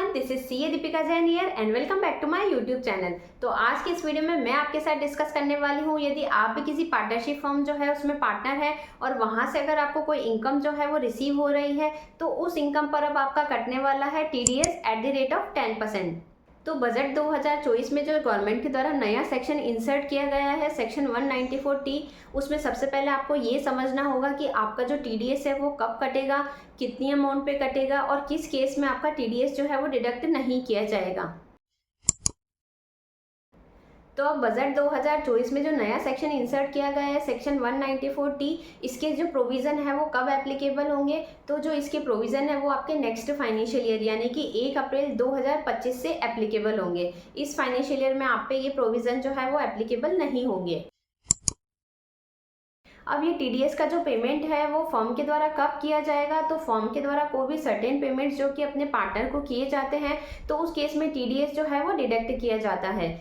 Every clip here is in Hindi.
Everyone, this is CA Deepika Jain here and welcome back to my YouTube channel. तो आज के इस वीडियो में मैं आपके साथ डिस्कस करने वाली हूँ, यदि आप भी किसी पार्टनरशिप फर्म जो है उसमें पार्टनर है और वहाँ से अगर आपको कोई इनकम जो है वो रिसीव हो रही है तो उस इनकम पर अब आपका कटने वाला है TDS at the rate of 10%। तो बजट 2024 में जो गवर्नमेंट के द्वारा नया सेक्शन इंसर्ट किया गया है, सेक्शन 194T, उसमें सबसे पहले आपको ये समझना होगा कि आपका जो टीडीएस है वो कब कटेगा, कितनी अमाउंट पे कटेगा और किस केस में आपका टीडीएस जो है वो डिडक्ट नहीं किया जाएगा। तो अब बजट 2024 में जो नया सेक्शन इंसर्ट किया गया है, सेक्शन 194T, इसके जो प्रोविज़न है वो कब एप्लीकेबल होंगे, तो जो इसके प्रोविज़न है वो आपके नेक्स्ट फाइनेंशियल ईयर यानी कि 1 अप्रैल 2025 से एप्लीकेबल होंगे। इस फाइनेंशियल ईयर में आप पे ये प्रोविज़न जो है वो एप्लीकेबल नहीं होंगे। अब ये टीडीएस का जो पेमेंट है वो फर्म के द्वारा कब किया जाएगा, तो फर्म के द्वारा कोई भी सर्टेन पेमेंट्स जो कि अपने पार्टनर को किए जाते हैं तो उस केस में टीडीएस जो है वो डिडक्ट किया जाता है।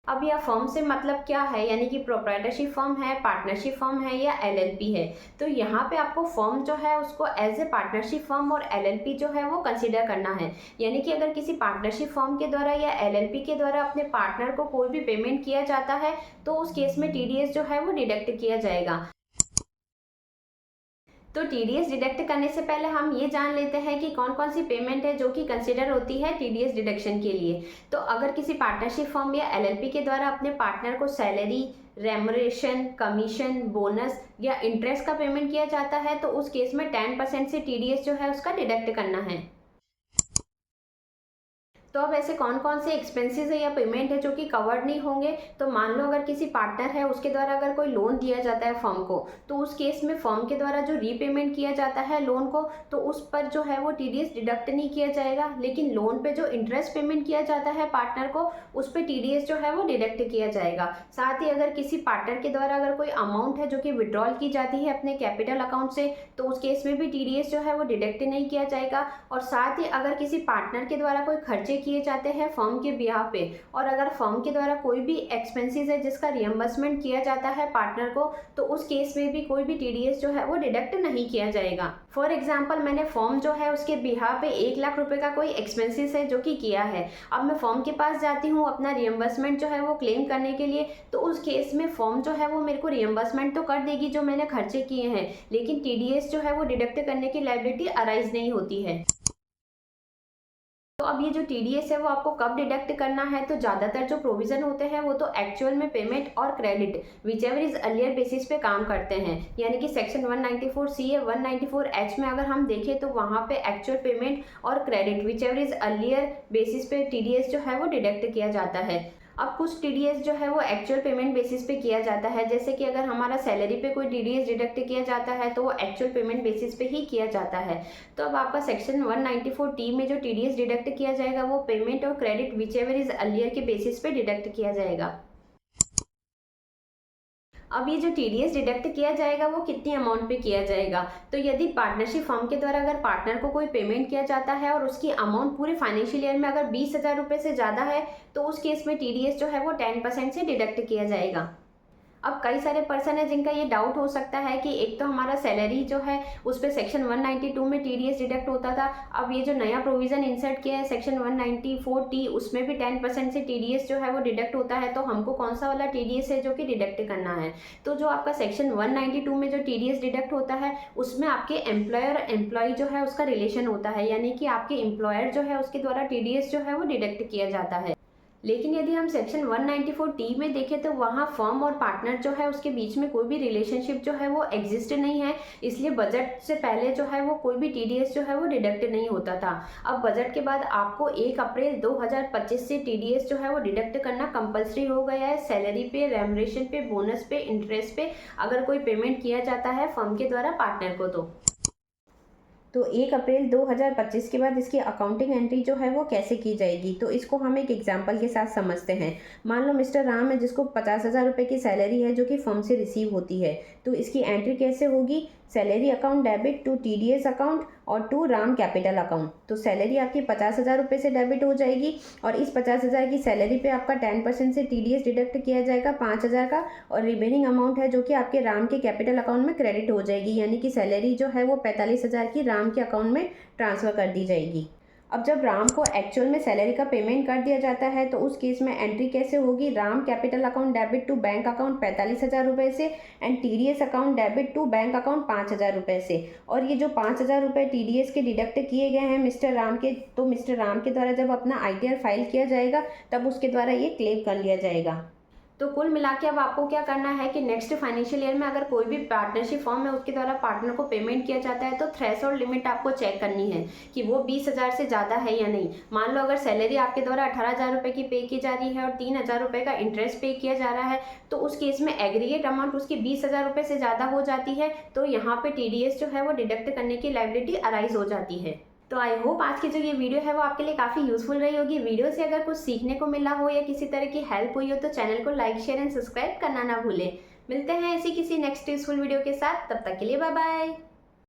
अब यह फर्म से मतलब क्या है, यानी कि प्रोप्राइटरशिप फर्म है, पार्टनरशिप फर्म है या एलएलपी है। तो यहाँ पे आपको फर्म जो है उसको एज ए पार्टनरशिप फर्म और एलएलपी जो है वो कंसीडर करना है। यानी कि अगर किसी पार्टनरशिप फर्म के द्वारा या एलएलपी के द्वारा अपने पार्टनर को कोई भी पेमेंट किया जाता है तो उस केस में टीडीएस जो है वो डिडक्ट किया जाएगा। तो टीडीएस डिडक्ट करने से पहले हम ये जान लेते हैं कि कौन कौन सी पेमेंट है जो कि कंसिडर होती है टीडीएस डिडक्शन के लिए। तो अगर किसी पार्टनरशिप फर्म या एलएलपी के द्वारा अपने पार्टनर को सैलरी, रेमरेशन, कमीशन, बोनस या इंटरेस्ट का पेमेंट किया जाता है तो उस केस में 10% से टीडीएस जो है उसका डिडक्ट करना है। तो अब ऐसे कौन कौन से एक्सपेंसेस है या पेमेंट है जो कि कवर्ड नहीं होंगे, तो मान लो अगर किसी पार्टनर है उसके द्वारा अगर कोई लोन दिया जाता है फर्म को, तो उस केस में फर्म के द्वारा जो रीपेमेंट किया जाता है लोन को तो उस पर जो है वो टीडीएस डिडक्ट नहीं किया जाएगा, लेकिन लोन पे जो इंटरेस्ट पेमेंट किया जाता है पार्टनर को उस पर टीडीएस जो है वो डिडक्ट किया जाएगा। साथ ही अगर किसी पार्टनर के द्वारा अगर कोई अमाउंट है जो कि विड्रॉल की जाती है अपने कैपिटल अकाउंट से तो उस केस में भी टीडीएस जो है वो डिडक्ट नहीं किया जाएगा। और साथ ही अगर किसी पार्टनर के द्वारा कोई खर्चे किए जाते हैं फर्म के बिहाफ पे और अगर फर्म के द्वारा कोई भी एक्सपेंसेस है जिसका रियम्बर्समेंट किया जाता है पार्टनर को तो उस केस में भी कोई भी टीडीएस जो है वो डिडक्ट नहीं किया जाएगा। फॉर एग्जांपल, मैंने फर्म जो है उसके बिहाफ पे 1 लाख रुपए का कोई एक्सपेंसेस है जो कि किया है, अब मैं फर्म के पास जाती हूँ अपना रियम्बर्समेंट जो है वो क्लेम करने के लिए, तो उस केस में फर्म जो है वो मेरे को रियम्बर्समेंट तो कर देगी जो मैंने खर्चे किए हैं, लेकिन टीडीएस जो है वो डिडक्ट करने की लायबिलिटी अराइज नहीं होती है। तो अब ये जो टीडीएस है वो आपको कब डिडक्ट करना है, तो ज़्यादातर जो प्रोविज़न होते हैं वो तो एक्चुअल में पेमेंट और credit which ever is earlier basis पे काम करते हैं। यानी कि सेक्शन 194C या 194H में अगर हम देखें तो वहाँ पे एक्चुअल पेमेंट और credit which ever is earlier basis पे टीडीएस जो है वो डिडक्ट किया जाता है। अब कुछ टीडीएस जो है वो एक्चुअल पेमेंट बेसिस पे किया जाता है, जैसे कि अगर हमारा सैलरी पे कोई टीडीएस डिडक्ट किया जाता है तो वो एक्चुअल पेमेंट बेसिस पे ही किया जाता है। तो अब आपका सेक्शन 194T में जो टीडीएस डिडक्ट किया जाएगा वो पेमेंट और credit which ever is earlier के बेसिस पे डिडक्ट किया जाएगा। अब ये जो टीडीएस डिडक्ट किया जाएगा वो कितनी अमाउंट पे किया जाएगा, तो यदि पार्टनरशिप फर्म के द्वारा अगर पार्टनर को कोई पेमेंट किया जाता है और उसकी अमाउंट पूरे फाइनेंशियल ईयर में अगर 20,000 रुपये से ज़्यादा है तो उस केस में टीडीएस जो है वो 10% से डिडक्ट किया जाएगा। अब कई सारे पर्सन है जिनका ये डाउट हो सकता है कि एक तो हमारा सैलरी जो है उस पर सेक्शन 192 में टीडीएस डिडक्ट होता था, अब ये जो नया प्रोविज़न इंसर्ट किया है सेक्शन 194T उसमें भी 10% से टीडीएस जो है वो डिडक्ट होता है, तो हमको कौन सा वाला टीडीएस है जो कि डिडक्ट करना है। तो जो आपका सेक्शन 192 में जो टीडीएस डिडक्ट होता है उसमें आपके एम्प्लॉयर और एम्प्लॉय जो है उसका रिलेशन होता है, यानी कि आपके एम्प्लॉयर जो है उसके द्वारा टीडीएस जो है वो डिडक्ट किया जाता है। लेकिन यदि हम सेक्शन 194T में देखें तो वहाँ फर्म और पार्टनर जो है उसके बीच में कोई भी रिलेशनशिप जो है वो एग्जिस्ट नहीं है, इसलिए बजट से पहले जो है वो कोई भी टीडीएस जो है वो डिडक्ट नहीं होता था। अब बजट के बाद आपको 1 अप्रैल 2025 से टीडीएस जो है वो डिडक्ट करना कंपलसरी हो गया है सैलरी पे, रेमरेशन पे, बोनस पे, इंटरेस्ट पे अगर कोई पेमेंट किया जाता है फर्म के द्वारा पार्टनर को। तो 1 अप्रैल 2025 के बाद इसकी अकाउंटिंग एंट्री जो है वो कैसे की जाएगी, तो इसको हम एक एग्जांपल के साथ समझते हैं। मान लो मिस्टर राम है जिसको 50,000 रुपये की सैलरी है जो कि फर्म से रिसीव होती है, तो इसकी एंट्री कैसे होगी। Salary account debit to TDS account और टू राम कैपिटल अकाउंट। तो सैलरी आपकी 50,000 रुपये से डेबिट हो जाएगी और इस 50,000 की सैलरी पे आपका 10% से TDS डिडक्ट किया जाएगा 5,000 का, और रिमेनिंग अमाउंट है जो कि आपके राम के कैपिटल अकाउंट में क्रेडिट हो जाएगी, यानी कि सैलरी जो है वो 45,000 की राम के अकाउंट में ट्रांसफ़र कर दी जाएगी। अब जब राम को एक्चुअल में सैलरी का पेमेंट कर दिया जाता है तो उस केस में एंट्री कैसे होगी, Ram capital account debit to bank account 45,000 रुपये से and TDS account debit to bank account 5,000 रुपये से। और ये जो 5,000 रुपये TDS के डिडक्ट किए गए हैं मिस्टर राम के, तो मिस्टर राम के द्वारा जब अपना ITR फाइल किया जाएगा तब उसके द्वारा ये क्लेम कर लिया जाएगा। तो कुल मिला के अब आपको क्या करना है कि नेक्स्ट फाइनेंशियल ईयर में अगर कोई भी पार्टनरशिप फॉर्म है उसके द्वारा पार्टनर को पेमेंट किया जाता है तो थ्रेशोल्ड लिमिट आपको चेक करनी है कि वो 20,000 से ज़्यादा है या नहीं। मान लो अगर सैलरी आपके द्वारा 18,000 रुपये की पे की जा रही है और 3,000 रुपये का इंटरेस्ट पे किया जा रहा है, तो उस केस में एग्रीगेट अमाउंट उसकी 20,000 रुपये से ज़्यादा हो जाती है, तो यहाँ पे TDS जो है वो डिडक्ट करने की लायबिलिटी अराइज हो जाती है। तो आई होप आज की जो ये वीडियो है वो आपके लिए काफ़ी यूजफुल रही होगी। वीडियो से अगर कुछ सीखने को मिला हो या किसी तरह की हेल्प हुई हो तो चैनल को लाइक शेयर एंड सब्सक्राइब करना ना भूलें। मिलते हैं ऐसी किसी नेक्स्ट यूजफुल वीडियो के साथ, तब तक के लिए बाय बाय।